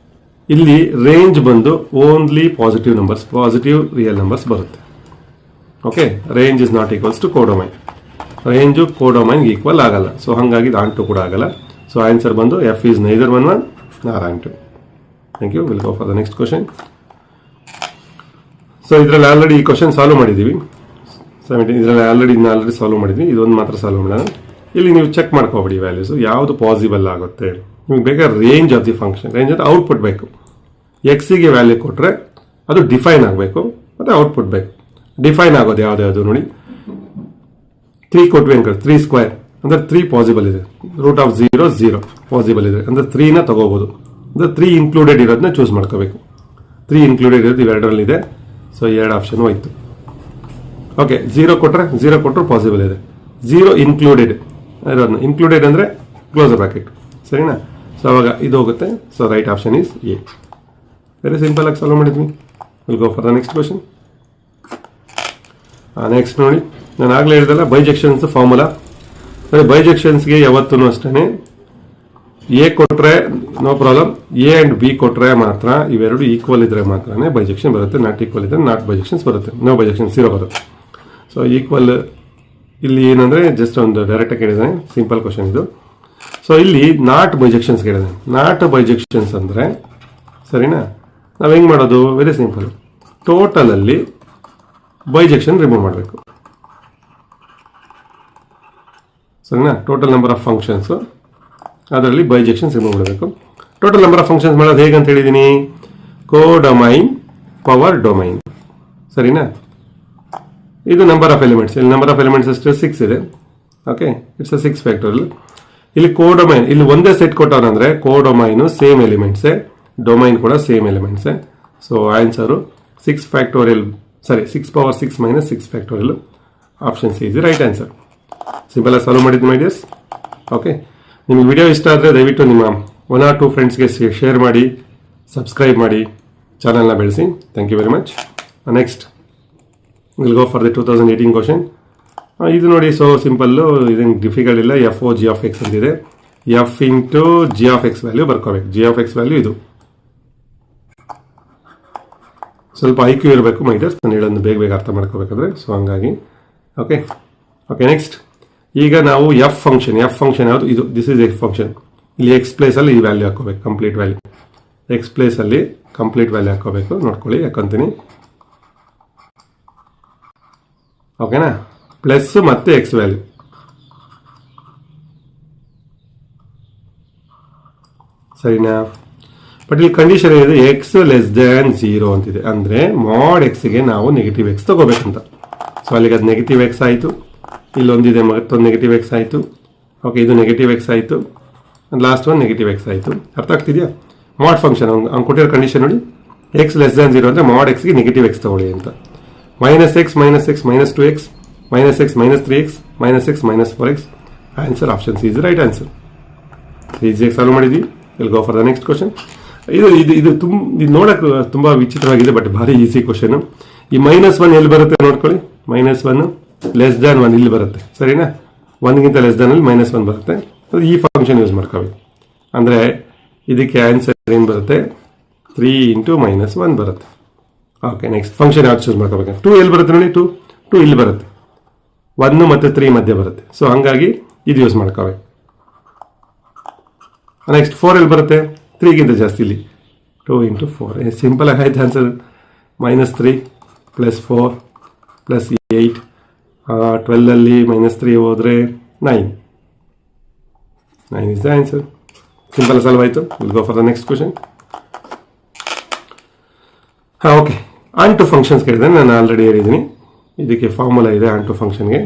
ಇಲ್ಲಿ ರೇಂಜ್ ಬಂದು only positive numbers, positive real numbers ಬರುತ್ತೆ. Okay, range is not equals to codomain. Range ಕೋಡೊಮೈನ್ಗೆ ಈಕ್ವಲ್ ಆಗಲ್ಲ. ಸೊ ಹಾಗಾಗಿ ಇದು ಆನ್2 ಕೂಡ ಆಗಲ್ಲ. ಸೊ ಆನ್ಸರ್ ಬಂದು ಎಫ್ ಈಸ್ ನೈದರ್ 1 ನಾರ್ ಆನ್2. Thank you. Will go for the next question. So ಇದರಲ್ಲಿ ಆಲ್ರೆಡಿ ಈ ಕ್ವಶನ್ ಸಾಲ್ವ್ ಮಾಡಿದ್ದೀವಿ. 17 ಇದರಲ್ಲಿ ಆಲ್ರೆಡಿ ಸಾಲ್ವ್ ಮಾಡಿದ್ವಿ. ಇದೊಂದು ಮಾತ್ರ ಸಾಲ್ವ್ ಮಾಡೋಣ. ಇಲ್ಲಿ ನೀವು ಚೆಕ್ ಮಾಡ್ಕೋಬೇಡಿ ವ್ಯಾಲ್ಯೂಸು ಯಾವುದು ಪಾಸಿಬಲ್ ಆಗುತ್ತೆ. ನಿಮ್ಗೆ ಬೇಕಾದ್ರೆ range of the function, range ಅಂತ ಔಟ್ಪುಟ್ ಬೇಕು. ಎಕ್ಸಿಗೆ ವ್ಯಾಲ್ಯೂ ಕೊಟ್ಟರೆ ಅದು ಡಿಫೈನ್ ಆಗಬೇಕು ಮತ್ತು ಔಟ್ಪುಟ್ ಬೇಕು. ಡಿಫೈನ್ ಆಗೋದು ಯಾವ್ದು ನೋಡಿ, 3 ಕೊಟ್ವಿ ಅನ್ಕೊಳ್ಳಿ, 3 ಸ್ಕ್ವೇರ್ ಅಂದರೆ 3 ಪಾಸಿಬಲ್ ಇದೆ. √0 0 ಪಾಸಿಬಲ್ ಇದೆ ಅಂದರೆ 3ನ ತಗೋಬೋದು. ಅಂದರೆ 3 ಇನ್ಕ್ಲೂಡೆಡ್ ಇರೋದನ್ನ ಚೂಸ್ ಮಾಡ್ಕೋಬೇಕು. 3 ಇನ್ಕ್ಲೂಡೆಡ್ ಇರೋದು ಇವೆರಡರಲ್ಲಿದೆ. ಸೊ 2 ಆಪ್ಷನ್ ಹೋಯ್ತು. ಓಕೆ, 0 ಕೊಟ್ಟರು ಪಾಸಿಬಲ್ ಇದೆ. 0 ಇನ್ಕ್ಲೂಡೆಡ್ ಇರೋದನ್ನ, ಇನ್ಕ್ಲೂಡೆಡ್ ಅಂದರೆ ಕ್ಲೋಸರ್ ಬ್ರಾಕೆಟ್. ಸರಿನಾ? ಸೊ ಅವಾಗ ಇದು ಹೋಗುತ್ತೆ. So right option is A. Very simple ಆಗಿ ಸಾಲ್ವ್ ಮಾಡಿದ್ವಿ. Will go for the next question. Next ನೋಡಿ, ನಾನು ಆಗಲೇ ಹೇಳಿದಲ್ಲ ಬೈಜೆಕ್ಷನ್ಸ್ ಫಾರ್ಮುಲಾ. ಬೈಜೆಕ್ಷನ್ಸ್ಗೆ ಯಾವತ್ತೂ ಅಷ್ಟೇ ಎ ಕೊಟ್ಟರೆ no problem, A and B ಕೊಟ್ಟರೆ ಮಾತ್ರ, ಇವೆರಡು ಈಕ್ವಲ್ ಇದ್ರೆ ಮಾತ್ರ ಬೈಜೆಕ್ಷನ್ ಬರುತ್ತೆ. ನಾಟ್ ಈಕ್ವಲ್ ಇದ್ರೆ ನಾಟ್ ಬೈಜೆಕ್ಷನ್ಸ್ ಬರುತ್ತೆ, ನೋ ಬೈಜೆಕ್ಷನ್ 0 ಬರುತ್ತೆ. ಸೊ ಈಕ್ವಲ್ ಇಲ್ಲಿ ಏನಂದರೆ ಜಸ್ಟ್ ಒಂದು ಡೈರೆಕ್ಟಾಗಿ ಕೇಳಿದ್ದಾನೆ, ಸಿಂಪಲ್ ಕ್ವಶನ್ ಇದು. ಸೊ ಇಲ್ಲಿ ನಾಟ್ ಬೈಜೆಕ್ಷನ್ಸ್ ಕೇಳಿದ್ದಾನೆ. ನಾಟ್ ಬೈಜೆಕ್ಷನ್ಸ್ ಅಂದರೆ ಸರಿನಾ, ನಾವು ಹೆಂಗೆ ಮಾಡೋದು? ವೆರಿ ಸಿಂಪಲ್, ಟೋಟಲಲ್ಲಿ ಬೈಜೆಕ್ಷನ್ ರಿಮೂವ್ ಮಾಡಬೇಕು. ಸರಿನಾ? ಟೋಟಲ್ ನಂಬರ್ ಆಫ್ ಫಂಕ್ಷನ್ಸು, ಅದರಲ್ಲಿ ಬೈಜೆಕ್ಷನ್ಸ್ ರಿಮೂವ್ ಮಾಡಬೇಕು. ಟೋಟಲ್ ನಂಬರ್ ಆಫ್ ಫಂಕ್ಷನ್ಸ್ ಮಾಡೋದು ಹೇಗೆ ಅಂತ ಹೇಳಿದ್ದೀನಿ, ಕೋಡೊಮೈನ್ ಪವರ್ ಡೊಮೈನ್. ಸರಿನಾ? ಇದು ನಂಬರ್ ಆಫ್ ಎಲಿಮೆಂಟ್ಸ್. ಇಲ್ಲಿ ನಂಬರ್ ಆಫ್ ಎಲಿಮೆಂಟ್ಸ್ ಅಷ್ಟು 6 ಇದೆ. Okay, it's a 6 factorial. ಇಲ್ಲಿ ಕೋಡೊಮೈನ್, ಇಲ್ಲಿ ಒಂದೇ ಸೆಟ್ ಕೊಟ್ಟವನಂದ್ರೆ ಕೋಡೊಮೈನು ಸೇಮ್ ಎಲಿಮೆಂಟ್ಸೇ, ಡೊಮೈನ್ ಕೂಡ ಸೇಮ್ ಎಲಿಮೆಂಟ್ಸೇ. So answer 6 factorial, sorry 6 power 6 - 6 factorial. Option C is right answer. Simple ಆಗಿ ಸಾಲ್ವ್ ಮಾಡಿದ್ದು ಮೈ ಡಿಯರ್ಸ್. ಓಕೆ, ನಿಮಗೆ ವಿಡಿಯೋ ಇಷ್ಟ ಆದರೆ ದಯವಿಟ್ಟು ನಿಮ್ಮ 1 or 2 ಫ್ರೆಂಡ್ಸ್ಗೆ ಶೇರ್ ಮಾಡಿ, ಸಬ್ಸ್ಕ್ರೈಬ್ ಮಾಡಿ, ಚಾನಲ್ನ ಬೆಳೆಸಿ. Thank you very much. Next will go for the 2018 question. ಇದು ನೋಡಿ, ಸೊ ಸಿಂಪಲ್ಲು, ಇದೇನು ಡಿಫಿಕಲ್ಟ್ ಇಲ್ಲ. FOG of X ಅಂತಿದೆ. F × G of X value ಬರ್ಕೋಬೇಕು. G of X ವ್ಯಾಲ್ಯೂ ಇದು. ಸ್ವಲ್ಪ IQ ಇರಬೇಕು ಮೈ ಡಿಯರ್ಸ್, ನಾನು ಹೇಳೋದು ಬೇಗ ಅರ್ಥ ಮಾಡ್ಕೋಬೇಕಾದ್ರೆ. ಸೊ ಹಂಗಾಗಿ ಓಕೆ ನೆಕ್ಸ್ಟ್. ಈಗ ನಾವು ಎಫ್ ಫಂಕ್ಷನ್ ಯಾವುದು ಇದು, ದಿಸ್ ಇಸ್ ಎಕ್ಸ್ ಫಂಕ್ಷನ್. ಇಲ್ಲಿ ಎಕ್ಸ್ ಪ್ಲೇಸಲ್ಲಿ ಈ ವ್ಯಾಲ್ಯೂ ಹಾಕೋಬೇಕು, ಕಂಪ್ಲೀಟ್ ವ್ಯಾಲ್ಯೂ. ಎಕ್ಸ್ ಪ್ಲೇಸಲ್ಲಿ ಕಂಪ್ಲೀಟ್ ವ್ಯಾಲ್ಯೂ ಹಾಕೋಬೇಕು. ನೋಡ್ಕೊಳ್ಳಿ, ಹಾಕೊಂತೀನಿ. ಓಕೆನಾ, ಪ್ಲಸ್ ಮತ್ತೆ ಎಕ್ಸ್ ವ್ಯಾಲ್ಯೂ. ಸರಿನಾ? ಬಟ್ ಇಲ್ಲಿ ಕಂಡೀಷನ್ ಏನಿದೆ, ಎಕ್ಸ್ ಲೆಸ್ ದ್ಯಾನ್ 0 ಅಂತಿದೆ. ಅಂದರೆ ಮಾಡ್ ಎಕ್ಸ್ಗೆ ನಾವು ನೆಗೆಟಿವ್ ಎಕ್ಸ್ ತಗೋಬೇಕಂತ. ಸೊ ಅಲ್ಲಿಗೆ ಅದು ನೆಗೆಟಿವ್ ಎಕ್ಸ್ ಆಯಿತು. ಇಲ್ಲೊಂದಿದೆ, ಮತ್ತೊಂದು ನೆಗೆಟಿವ್ ಎಕ್ಸ್ ಆಯಿತು. ಓಕೆ, ಇದು ನೆಗೆಟಿವ್ ಎಕ್ಸ್ ಆಯಿತು. ಲಾಸ್ಟ್ ಒನ್ ನೆಗೆಟಿವ್ ಎಕ್ಸ್ ಆಯಿತು. ಅರ್ಥ ಆಗ್ತಿದೆಯಾ? ಮಾಡ್ ಫಂಕ್ಷನ್ ಅವ್ನು ಕೊಟ್ಟಿರೋ ಕಂಡೀಷನ್ ನೋಡಿ, ಎಕ್ಸ್ ಲೆಸ್ ದ್ಯಾನ್ 0 ಅಂದರೆ ಮಾಡ್ ಎಕ್ಸ್ಗೆ ನೆಗೆಟಿವ್ ಎಕ್ಸ್ ತಗೊಳ್ಳಿ ಅಂತ. -x -2x -x -3x -x -4x. Answer option C is right answer. ಈಸಿಯಾಗಿ ಸಾಲ್ವ್ ಮಾಡಿದ್ವಿ. Will go for the next question. ಇದು ನೋಡಕ್ಕೆ ತುಂಬ ವಿಚಿತ್ರವಾಗಿದೆ, ಬಟ್ ಭಾರಿ ಈಸಿ ಕ್ವಶನ್. ಈ -1 ಎಲ್ಲಿ ಬರುತ್ತೆ ನೋಡ್ಕೊಳ್ಳಿ. -1 ಲೆಸ್ ದ್ಯಾನ್ 1 ಇಲ್ಲಿ ಬರುತ್ತೆ. ಸರಿನಾ? 1ಗಿಂತ ಲೆಸ್ ದ್ಯಾನ್ ಅಲ್ಲಿ -1 ಬರುತ್ತೆ. ಅದು ಈ ಫಂಕ್ಷನ್ ಯೂಸ್ ಮಾಡ್ಕೋಬೇಕು. ಅಂದರೆ ಇದಕ್ಕೆ ಆನ್ಸರ್ ಏನು ಬರುತ್ತೆ? 3 × -1 ಬರುತ್ತೆ. ಓಕೆ, ನೆಕ್ಸ್ಟ್ ಫಂಕ್ಷನ್ ಯಾವ್ದು ಚೂಸ್ ಮಾಡ್ಕೋಬೇಕು? 2 ಎಲ್ಲಿ ಬರುತ್ತೆ ನೋಡಿ, 2 ಇಲ್ಲಿ ಬರುತ್ತೆ. 1 ಮತ್ತು 3 ಮಧ್ಯೆ ಬರುತ್ತೆ. ಸೊ ಹಾಗಾಗಿ ಇದು ಯೂಸ್ ಮಾಡ್ಕೋಬೇಕು. ನೆಕ್ಸ್ಟ್ 4 ಎಲ್ಲಿ ಬರುತ್ತೆ? 3ಗಿಂತ ಜಾಸ್ತಿ ಇಲ್ಲಿ. 2 × 4. ಸಿಂಪಲ್ ಆಗಿ ಆಯ್ತು ಆನ್ಸರ್. -3 + 4 + 8. 12ಅಲ್ಲಿ -3 ಹೋದರೆ 9 is the answer. Simple solve ಆಯಿತು. Will go for the next question. Okay, onto functions ಕೇಳಿದೆ. ನಾನು ಆಲ್ರೆಡಿ ಹೇಳಿದ್ದೀನಿ. ಇದಕ್ಕೆ ಫಾರ್ಮುಲಾ ಇದೆ ಆನ್ ಟು ಫಂಕ್ಷನ್ಗೆ.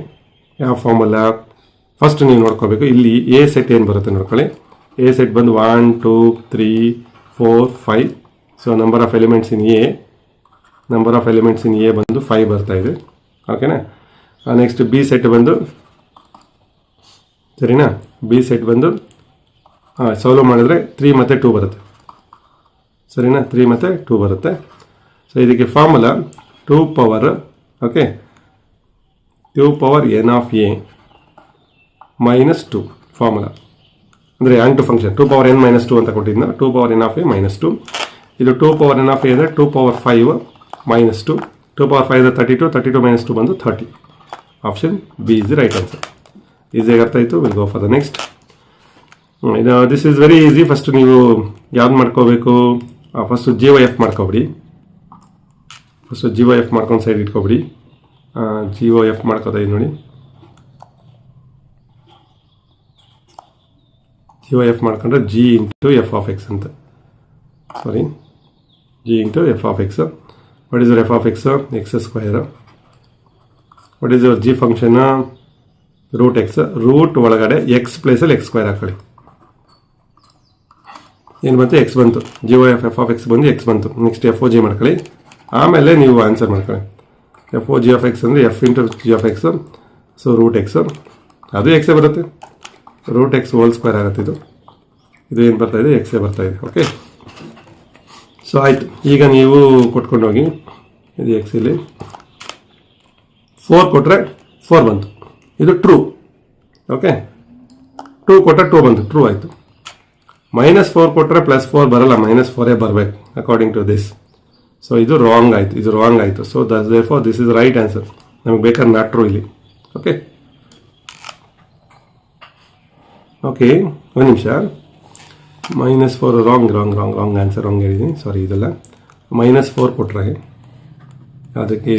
ಯಾವ ಫಾರ್ಮುಲಾ? ಫಸ್ಟ್ ನೀವು ನೋಡ್ಕೋಬೇಕು. ಇಲ್ಲಿ ಎ ಸೆಟ್ ಏನು ಬರುತ್ತೆ ನೋಡ್ಕೊಳ್ಳಿ. ಎ ಸೆಟ್ ಬಂದು 1 2 3 4 5. So number of elements in a ಬಂದು 5 ಬರ್ತಾ ಇದೆ. ಓಕೆನಾ? ನೆಕ್ಸ್ಟ್ ಬಿ ಸೆಟ್ ಬಂದು, ಸರಿನಾ, ಬಿ ಸೆಟ್ ಬಂದು ಸಾಲ್ವ್ ಮಾಡಿದ್ರೆ 3 ಮತ್ತು 2 ಬರುತ್ತೆ. ಸರಿನಾ? 3 ಮತ್ತು 2 ಬರುತ್ತೆ. ಸೊ ಇದಕ್ಕೆ formula 2 power, okay, 2 power n of A -2 formula. ಅಂದರೆ onto function 2 power n -2 ಅಂತ ಕೊಟ್ಟಿದ್ದ. 2 ಪವರ್ n ಆಫ್ ಎ -2. ಇದು 2 ಪವರ್ n ಆಫ್ ಎ ಅಂದರೆ 2 ಪವರ್ 5 -2. 2 ಪವರ್ 5 ಅಂದರೆ 32. 32 -2 ಬಂದು 30. Option B is the right answer. ಈಸಿಯಾಗಿ ಅರ್ಥ ಆಯಿತು. Will go for the next. ಇದು this is very easy. First ನೀವು ಯಾವ್ದು ಮಾಡ್ಕೋಬೇಕು? ಫಸ್ಟ್ GOF ಮಾಡ್ಕೊಬಿಡಿ. ಫಸ್ಟ್ GOF ಮಾಡ್ಕೊಂಡು ಸೈಡ್ ಇಟ್ಕೊಬಿಡಿ. GOF ಮಾಡ್ಕೋತಾ ಇದ್ದೀನಿ ನೋಡಿ. GOF ಮಾಡ್ಕೊಂಡ್ರೆ G × f of x ಅಂತ. Sorry, G × f of x. What is your f of x? x². ವಾಟ್ ಈಸ್ ಯುವರ್ G ಫಂಕ್ಷನ್? √x. ರೂಟ್ ಒಳಗಡೆ ಎಕ್ಸ್ ಪ್ಲೇಸಲ್ಲಿ x² ಹಾಕೊಳ್ಳಿ. ಏನು ಬಂತು? x ಬಂತು. GOF f of x ಬಂದು x ಬಂತು. ನೆಕ್ಸ್ಟ್ FOG ಮಾಡ್ಕೊಳ್ಳಿ. ಆಮೇಲೆ ನೀವು ಆನ್ಸರ್ ಮಾಡ್ಕೊಳ್ಳಿ. FOG of x ಅಂದರೆ f × G of x. So √x, ಅದು ಎಕ್ಸೇ ಬರುತ್ತೆ. √x ಹೋಲ್² ಆಗುತ್ತೆ. ಇದು ಏನು ಬರ್ತಾ ಇದೆ? ಎಕ್ಸೇ ಬರ್ತಾ ಇದೆ. ಓಕೆ, ಸೊ ಆಯಿತು. ಈಗ ನೀವು ಕೊಟ್ಕೊಂಡು ಹೋಗಿ. ಇದು ಎಕ್ಸ್ ಇಲ್ಲಿ 4 ಕೊಟ್ಟರೆ 4 ಬಂತು. ಇದು ಟ್ರೂ. ಓಕೆ, 2 ಕೊಟ್ಟರೆ 2 ಬಂತು. ಟ್ರೂ ಆಯಿತು. -4 ಕೊಟ್ಟರೆ +4 ಬರಲ್ಲ, -4 ಬರಬೇಕು ಅಕಾರ್ಡಿಂಗ್ ಟು ದಿಸ್. ಸೊ ಇದು ರಾಂಗ್ ಆಯಿತು. ಇದು ರಾಂಗ್ ಆಯಿತು. So therefore this is right answer. ನಮಗೆ ಬೇಕಾದ್ರೆ ನಾಟ್ ಟ್ರೂ ಇಲ್ಲಿ. ಓಕೆ ಓಕೆ, ಒಂದು ನಿಮಿಷ. -4 ರಾಂಗ್ ಆನ್ಸರ್. ರಾಂಗ್ ಹೇಳಿದ್ದೀನಿ. ಸಾರಿ, ಇದೆಲ್ಲ -4 ಕೊಟ್ಟರೆ ಅದಕ್ಕೆ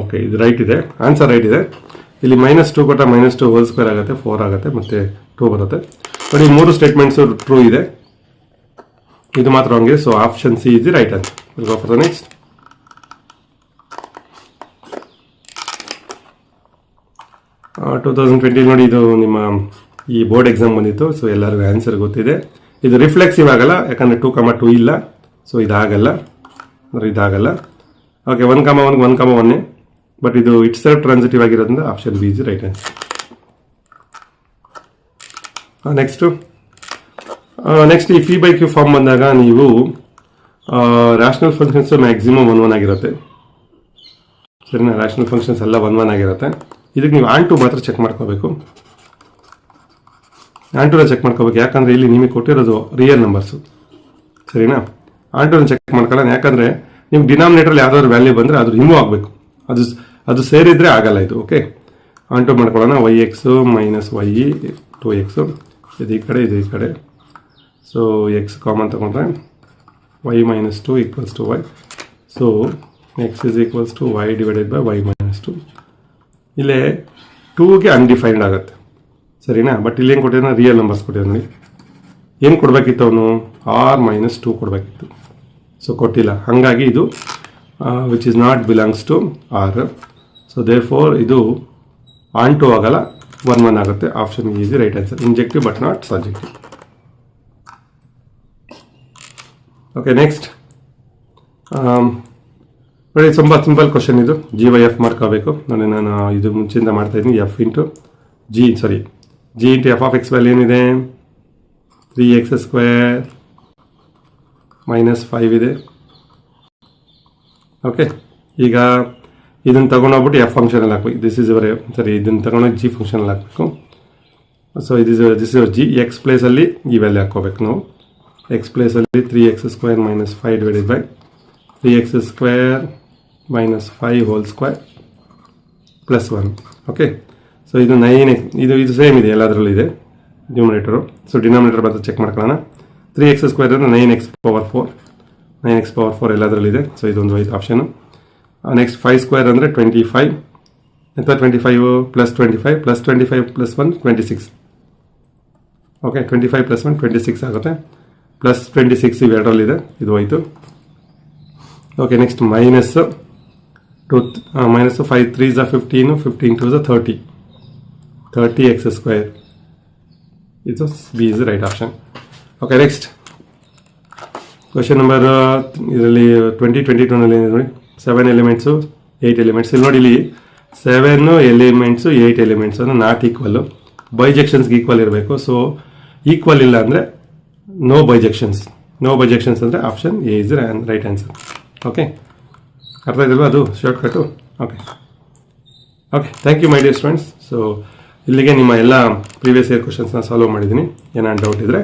ಓಕೆ, ಇದು ರೈಟ್ ಇದೆ. ಆನ್ಸರ್ ರೈಟ್ ಇದೆ. ಇಲ್ಲಿ -2 ಕೊಟ್ಟ -2 ಹೋಲ್² ಆಗುತ್ತೆ, 4 ಆಗುತ್ತೆ, ಮತ್ತು 2 ಬರುತ್ತೆ. ಬಟ್ ಈ 3 ಸ್ಟೇಟ್ಮೆಂಟ್ಸು ಟ್ರೂ ಇದೆ. ಇದು ಮಾತ್ರ ರಾಂಗ್ ಇದೆ. So option C is the right answer. Will go for the next. 2020 ನೋಡಿ, ಇದು ನಿಮ್ಮ ಈ ಬೋರ್ಡ್ ಎಕ್ಸಾಮ್ ಬಂದಿತ್ತು. ಸೊ ಎಲ್ಲರಿಗೂ ಆನ್ಸರ್ ಗೊತ್ತಿದೆ. ಇದು ರಿಫ್ಲೆಕ್ಸಿವ್ ಆಗಲ್ಲ, ಯಾಕಂದರೆ 2, 2 ಇಲ್ಲ. ಸೊ ಇದಾಗಲ್ಲ, ಅಂದರೆ ಇದಾಗಲ್ಲ. ಓಕೆ, 1, 1 1, 1. ಬಟ್ ಇದು ಇಟ್ಸ್ ಸೆಲ್ಫ್ ಟ್ರಾನ್ಸಿಟಿವ್ ಆಗಿರೋದ್ರಿಂದ option B is right answer. Next ಈ P/Q ಫಾರ್ಮ್ ಬಂದಾಗ ನೀವು ರ್ಯಾಷನಲ್ ಫಂಕ್ಷನ್ಸ್ ಮ್ಯಾಕ್ಸಿಮಮ್ 1, 1 ಆಗಿರುತ್ತೆ. ಸರಿನಾ? ರ್ಯಾಷನಲ್ ಫಂಕ್ಷನ್ಸ್ ಎಲ್ಲ 1, 1 ಆಗಿರುತ್ತೆ. ಇದಕ್ಕೆ ನೀವು ಆನ್ ಟು ಮಾತ್ರ ಚೆಕ್ ಮಾಡ್ಕೋಬೇಕು. ಆನ್ ಟುನ ಚೆಕ್ ಮಾಡ್ಕೋಬೇಕು, ಯಾಕಂದರೆ ಇಲ್ಲಿ ನಿಮಗೆ ಕೊಟ್ಟಿರೋದು ರಿಯಲ್ ನಂಬರ್ಸು. ಸರಿನಾ? ಆನ್ ಟುನ ಚೆಕ್ ಮಾಡ್ಕೊಳ್ಳೋಣ. ಯಾಕಂದರೆ ನಿಮ್ಗೆ ಡಿನಾಮಿನೇಟ್ರಲ್ಲಿ ಯಾವ್ದಾದ್ರು ವ್ಯಾಲ್ಯೂ ಬಂದರೆ ಅದು ರಿಮೂವ್ ಆಗಬೇಕು. ಅದು ಸೇರಿದರೆ ಆಗಲ್ಲ ಇದು. ಓಕೆ, ಆನ್2 ಮಾಡ್ಕೊಳ್ಳೋಣ. Y x minus Y 2x, ಇದು ಈ ಕಡೆ ಇದು ಈ ಕಡೆ. ಸೊ ಎಕ್ಸ್ ಕಾಮನ್ ತಗೊಂಡ್ರೆ y minus 2 equals to y. So x is equals to y divided by y minus 2. ಇಲ್ಲೇ 2ಗೆ ಅನ್ಡಿಫೈನ್ಡ್ ಆಗುತ್ತೆ, ಸರಿನಾ? ಬಟ್ ಇಲ್ಲಿ ಏನು ಕೊಟ್ಟಿದ್ದಾನೆ, ರಿಯಲ್ ನಂಬರ್ಸ್ ಕೊಟ್ಟಿದ್ದಾನೆ ನೋಡಿ. ಏನು ಕೊಡಬೇಕಿತ್ತು ಅವನು, ಆರ್ ಮೈನಸ್ 2 ಕೊಡಬೇಕಿತ್ತು. ಸೊ ಕೊಟ್ಟಿಲ್ಲ, ಹಾಗಾಗಿ ಇದು which is not belongs to R. So therefore ಇದು ಆನ್2 ಆಗಲ್ಲ, 1 ಆಗುತ್ತೆ. Option is right answer. Injective but not subjective. Okay, next ನೋಡಿ, ತುಂಬ ಸಿಂಪಲ್ ಕ್ವಶನ್ ಇದು. ಜಿ ವೈ ಎಫ್ ಮಾರ್ಕ್ ಆಗಬೇಕು ನೋಡಿ. ನಾನು ಇದು ಮುಂಚೆಯಿಂದ ಮಾಡ್ತಾ ಇದ್ದೀನಿ. F into G into F of X value ಏನಿದೆ, 3x² ಮೈನಸ್ 5 ಇದೆ. ಓಕೆ, ಈಗ ಇದನ್ನು ತೊಗೊಂಡೋಗ್ಬಿಟ್ಟು ಎಫ್ ಫಂಕ್ಷನಲ್ಲಿ ಹಾಕಬೇಕು. ದಿಸ್ ಇಸ್ ಅವರ್ ಇದನ್ನು ತೊಗೊಂಡೋಗಿ ಜಿ ಫಂಕ್ಷನಲ್ಲಿ ಹಾಕಬೇಕು. So this is G. X ಪ್ಲೇಸಲ್ಲಿ ಈ ವ್ಯಾಲ್ಯೂ ಹಾಕ್ಕೋಬೇಕು ನಾವು. ಎಕ್ಸ್ ಪ್ಲೇಸಲ್ಲಿ 3x² minus 5 divided by 3x² minus 5 whole square plus 1. Okay, so ಇದು 9x, ಇದು ಸೇಮ್ ಇದೆ, ಎಲ್ಲದರಲ್ಲೂ ಇದೆ ನ್ಯೂಮರೇಟರು. ಸೊ ಡಿನಾಮಿನೇಟರ್ ಬಂದು ಚೆಕ್ ಮಾಡ್ಕೊಳ್ಳೋಣ. 3x² ಅಂದರೆ 9x⁴ ಎಲ್ಲದರಲ್ಲಿದೆ. ಸೊ ಇದೊಂದು ಐದು ಆಪ್ಷನು. ನೆಕ್ಸ್ಟ್ 5² ಅಂದರೆ 25 ಅಥವಾ 25 plus 25 plus 25 plus 1 26. Okay, 25 plus 1 26 ಆಗುತ್ತೆ. ಪ್ಲಸ್ 26 ಇವೆರಡರಲ್ಲಿದೆ, ಇದು ಹೋಯಿತು. Okay, next minus 5 3 15 15 2 30 30x². ಇದು B is right option. Okay, next question number ಇದರಲ್ಲಿ 2022ನಲ್ಲಿ ನೋಡಿ 7 ಎಲಿಮೆಂಟ್ಸು 8 ಎಲಿಮೆಂಟ್ಸ್. ಇಲ್ಲಿ ನೋಡಿ, ಇಲ್ಲಿ 7 ಎಲಿಮೆಂಟ್ಸು 8 ಎಲಿಮೆಂಟ್ಸ್ ಅಂದರೆ ನಾಟ್ ಈಕ್ವಲ್ಲು. ಬೈಜೆಕ್ಷನ್ಸ್ಗೆ ಈಕ್ವಲ್ ಇರಬೇಕು. ಸೊ ಈಕ್ವಲ್ ಇಲ್ಲ ಅಂದರೆ ನೋ ಬೈಜೆಕ್ಷನ್ಸ್ ಅಂದರೆ option A is right answer. Okay, ಅರ್ಥ ಆಯ್ತಲ್ವ? ಅದು shortcut. Okay, thank you my dear students. So ಇಲ್ಲಿಗೆ ನಿಮ್ಮ ಎಲ್ಲ ಪ್ರೀವಿಯಸ್ ಇಯರ್ ಕ್ವಶನ್ಸ್ನ ಸಾಲ್ವ್ ಮಾಡಿದ್ದೀನಿ. ಏನಾದ್ರು ಡೌಟ್ ಇದ್ದರೆ